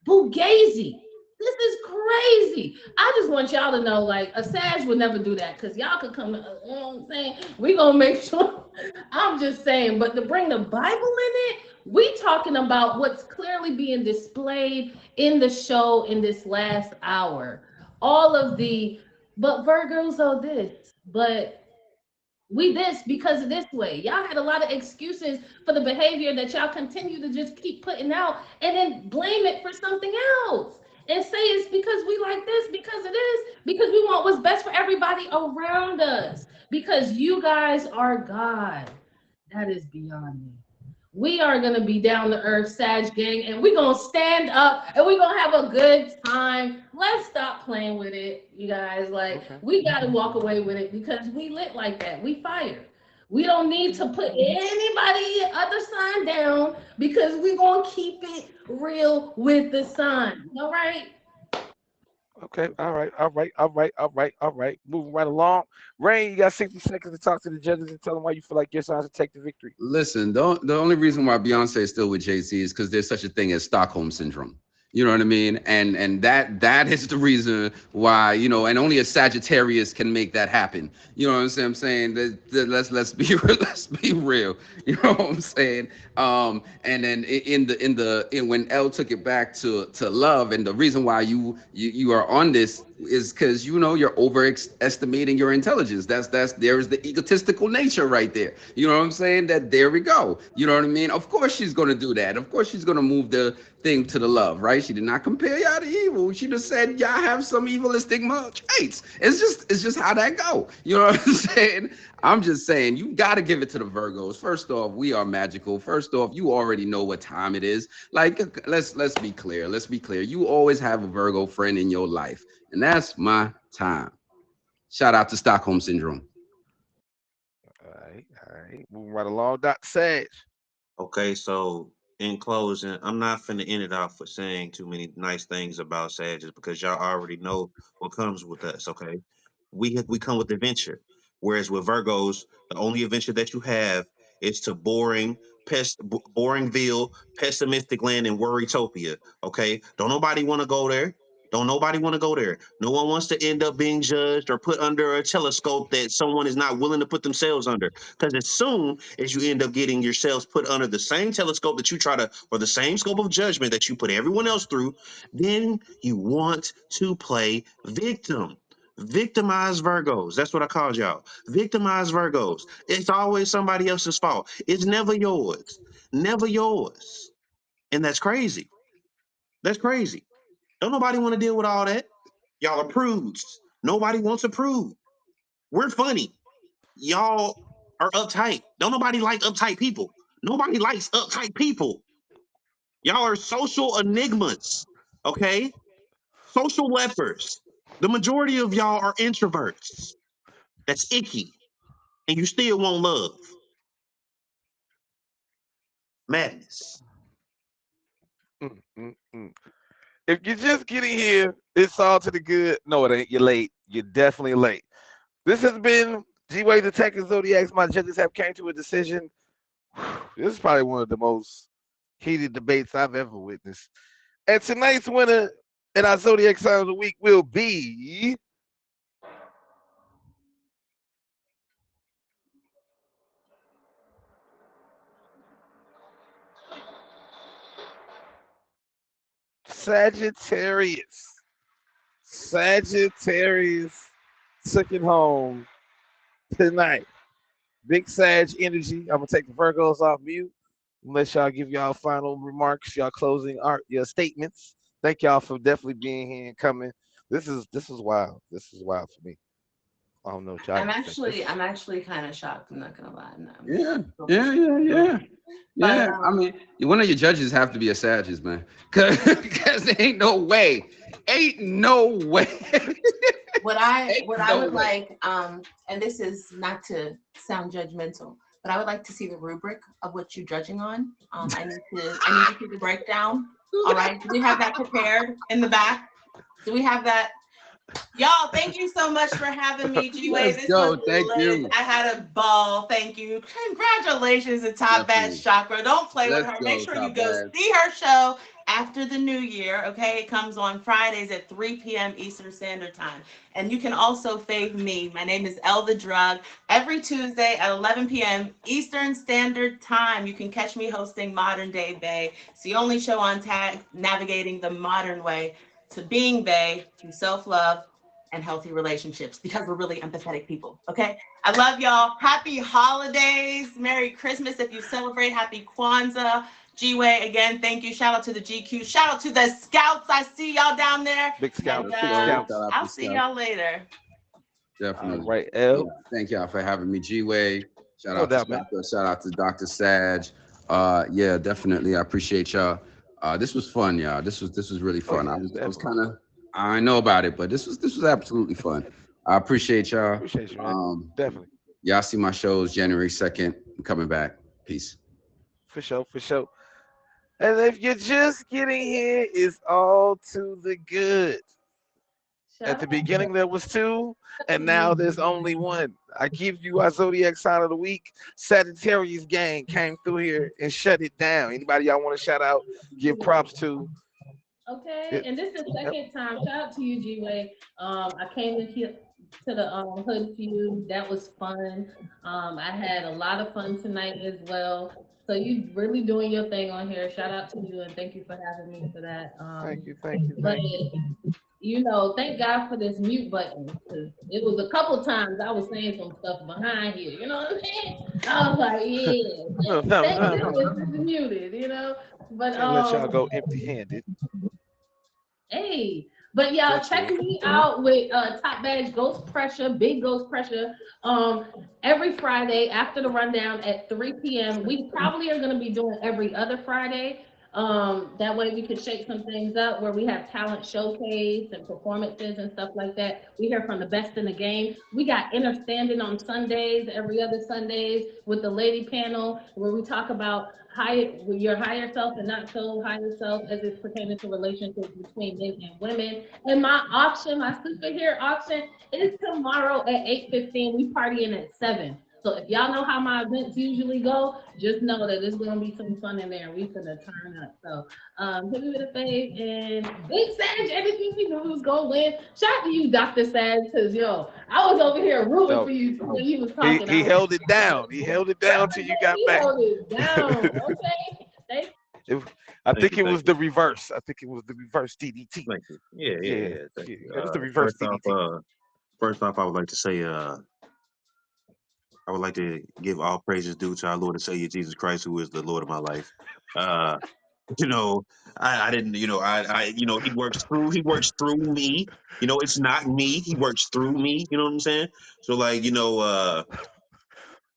Bugazi. This is crazy. I just want y'all to know, like, a Sag would never do that because y'all could come. You know what I'm saying? We gonna make sure. I'm just saying, but to bring the Bible in it, we talking about what's clearly being displayed in the show in this last hour. All of the, but Virgos are this, but we this because of this way. Y'all had a lot of excuses for the behavior that y'all continue to just keep putting out and then blame it for something else. And say it's because we like this, because it is, because we want what's best for everybody around us. Because you guys are God. That is beyond me. We are gonna be down to earth, Sag gang, and we're gonna stand up and we're gonna have a good time. Let's stop playing with it, you guys. Like, Okay. we gotta walk away with it because we lit like that. We fire. We don't need to put anybody other sign down because we're gonna keep it real with the sun. All right. Okay. All right. All right. All right. All right. All right. Moving right along. Rain, you got 60 seconds to talk to the judges and tell them why you feel like your sign should take the victory. Listen, the only reason why Beyonce is still with Jay-Z is because there's such a thing as Stockholm syndrome. You know what I mean? And that is the reason why, and only a Sagittarius can make that happen. You know what I'm saying? Let's be let's be real. You know what I'm saying? And then when L took it back to love, and the reason why you are on this is because you're overestimating your intelligence. That's there's the egotistical nature right there. You know what I'm saying? That there we go. You know what I mean? Of course she's gonna do that. Of course she's gonna move the thing to the love, right? She did not compare y'all to evil. She just said y'all have some evilistic traits. It's just how that go. You know what I'm saying? I'm just saying you got to give it to the Virgos. First off, we are magical. First off, you already know what time it is. Like, let's be clear. Let's be clear. You always have a Virgo friend in your life, and that's my time. Shout out to Stockholm syndrome. All right. All right. Moving right along. Dr. Sage. Okay, so in closing, I'm not finna end it off with saying too many nice things about Sages because y'all already know what comes with us. Okay, we come with adventure, whereas with Virgos, the only adventure that you have is to boringville, pessimistic land, and worrytopia. Okay, don't nobody want to go there. Don't nobody want to go there. No one wants to end up being judged or put under a telescope that someone is not willing to put themselves under. Because as soon as you end up getting yourselves put under the same telescope that you try to, or the same scope of judgment that you put everyone else through, then you want to play victim. Victimized Virgos. That's what I called y'all. Victimized Virgos. It's always somebody else's fault. It's never yours. Never yours. And that's crazy. That's crazy. Don't nobody want to deal with all that. Y'all are prudes. Nobody wants a prude. We're funny. Y'all are uptight. Don't nobody like uptight people. Nobody likes uptight people. Y'all are social enigmas. Okay? Social lepers. The majority of y'all are introverts. That's icky. And you still want love. Madness. Mm, mm, mm. If you're just getting here, it's all to the good. No, it ain't. You're late. You're definitely late. This has been G-Way Detective Zodiacs. My judges have came to a decision. This is probably one of the most heated debates I've ever witnessed. And tonight's winner in our Zodiac sign of the week will be Sagittarius. Sagittarius took it home tonight. Big Sag energy. I'm gonna take the Virgos off mute. Unless y'all give y'all final remarks, y'all closing art, your statements. Thank y'all for definitely being here and coming. This is wild. This is wild for me. I don't know what y'all I'm gonna think. actually I'm actually kind of shocked. I'm not gonna lie. I'm Yeah, so yeah, yeah, yeah. But Yeah, I mean, one of your judges have to be a Sagittarius, man. Cause ain't no way. Ain't no way. what Ain't I no would way. like, and this is not to sound judgmental, but I would like to see the rubric of what you're judging on. I need to see the breakdown. All right. Do we have that prepared in the back? Do we have that? Y'all, thank you so much for having me, G-Way. Let's This was go. Thank lit. you. I had a ball. Thank you. Congratulations to Top Bad Definitely. Chakra. Don't play with Let's her. Make go, sure you top go bad. see her show after the new year. Okay, it comes on Fridays at 3 p.m. Eastern Standard Time. And you can also fave me. My name is El the Drug. Every Tuesday at 11 p.m. Eastern Standard Time, you can catch me hosting Modern Day Bay. It's the only show on tag navigating the modern way to being Bay through self love and healthy relationships because we're really empathetic people. Okay. I love y'all. Happy holidays. Merry Christmas if you celebrate. Happy Kwanzaa. G-Way, again, thank you. Shout out to the GQ. Shout out to the scouts. I see y'all down there. Big And scouts, Let's big go. scouts. Shout out I'll to see Scout. y'all later. All Definitely. right, Yeah. L. Thank y'all for having me, G-Way. Shout No out to doubt, man. Shaka. Shout out to Dr. Sag. Yeah, definitely. I appreciate y'all. This was fun, y'all. This was really Oh fun. yeah, I was definitely. kind of I didn't know about it, but this was absolutely fun. I appreciate y'all. Appreciate you, man. Um, Definitely. y'all see my shows January 2nd. I'm coming back. Peace. For sure, for sure. And if you're just getting here, it's all to the good. At Shout the out beginning, there was two, and to now there's you. only one. I give you our Zodiac sign of the week. Sagittarius gang came through here and shut it down. Anybody y'all want to shout out, give props to? Okay, It, and this is the yep. second time. Shout out to you, G-Way. I came in here to the Hood Feud. That was fun. I had a lot of fun tonight as well. So you really doing your thing on here. Shout out to you and thank you for having me for that. Thank you, thank you, But thank you. thank God for this mute button because it was a couple times I was saying some stuff behind here. You know what I'm saying? I was like, No, yeah, no, thank no, no, goodness no. it's muted. But Can't let y'all go empty-handed. hey, but y'all That's check it. me out with Top Badge Ghost Pressure, Big Ghost Pressure. Um, every Friday after the rundown at 3 p.m. We probably are gonna be doing every other Friday. That way we could shake some things up where we have talent showcase and performances and stuff like that. We hear from the best in the game. We got Inner Standing on Sundays, every other Sundays with the lady panel where we talk about your higher self and not so higher self as it's pertaining to relationships between men and women. And my auction, my superhero auction, is tomorrow at 8:15. We partying at 7. So if y'all know how my events usually go, just know that there's gonna be some fun in there. We gonna turn up. So hit me with a fave and Big Sag, everything we knew was gonna win. Shout out to you, Dr. Sag, because I was over here rooting for No, you when you was he talking. I he was held it down. He held it down till you got he back. held it down. Okay. Thank It- I Thank think you, it thank was you, the reverse. I think it was the reverse DDT. thank you. Yeah, yeah, Yeah, yeah. Thank yeah. you. It was the reverse DDT. First off, I would like to say, I would like to give all praises due to our Lord and Savior Jesus Christ, who is the Lord of my life. Uh, you know, I didn't, he works through me. It's not me. He works through me. You know what I'm saying? So, like,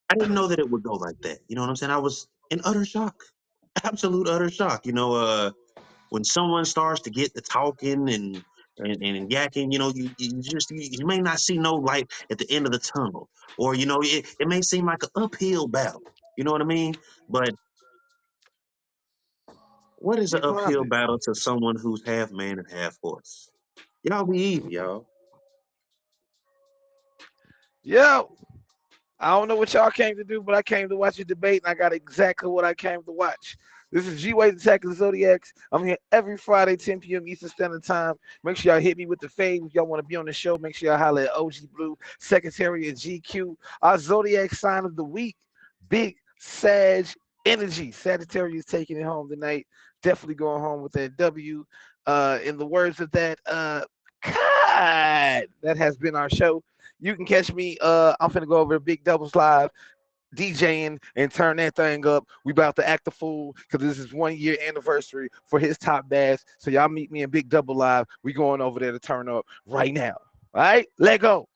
I didn't know that it would go like that. You know what I'm saying? I was in utter shock, absolute utter shock. When someone starts to get the talking and yakking, you may not see no light at the end of the tunnel, or it may seem like an uphill battle. You know what I mean? But what is an You climbed uphill it. battle to someone who's half man and half horse? Y'all be easy, y'all. Yo, I don't know what y'all came to do, but I came to watch a debate, and I got exactly what I came to watch. This is G-Way Attack of the Zodiacs. I'm here every Friday, 10 p.m. Eastern Standard Time. Make sure y'all hit me with the fave. If y'all want to be on the show, make sure y'all holler at OG Blue, Secretary of GQ. Our Zodiac sign of the week, Big Sag Energy. Sagittarius taking it home tonight. Definitely going home with that W. In the words of that, God, that has been our show. You can catch me. I'm finna go over to Big Doubles Live, DJing and turn that thing up. We about to act a fool because this is 1 year anniversary for his top bass. So y'all meet me in Big Double Live. We going over there to turn up right now. All right, let go.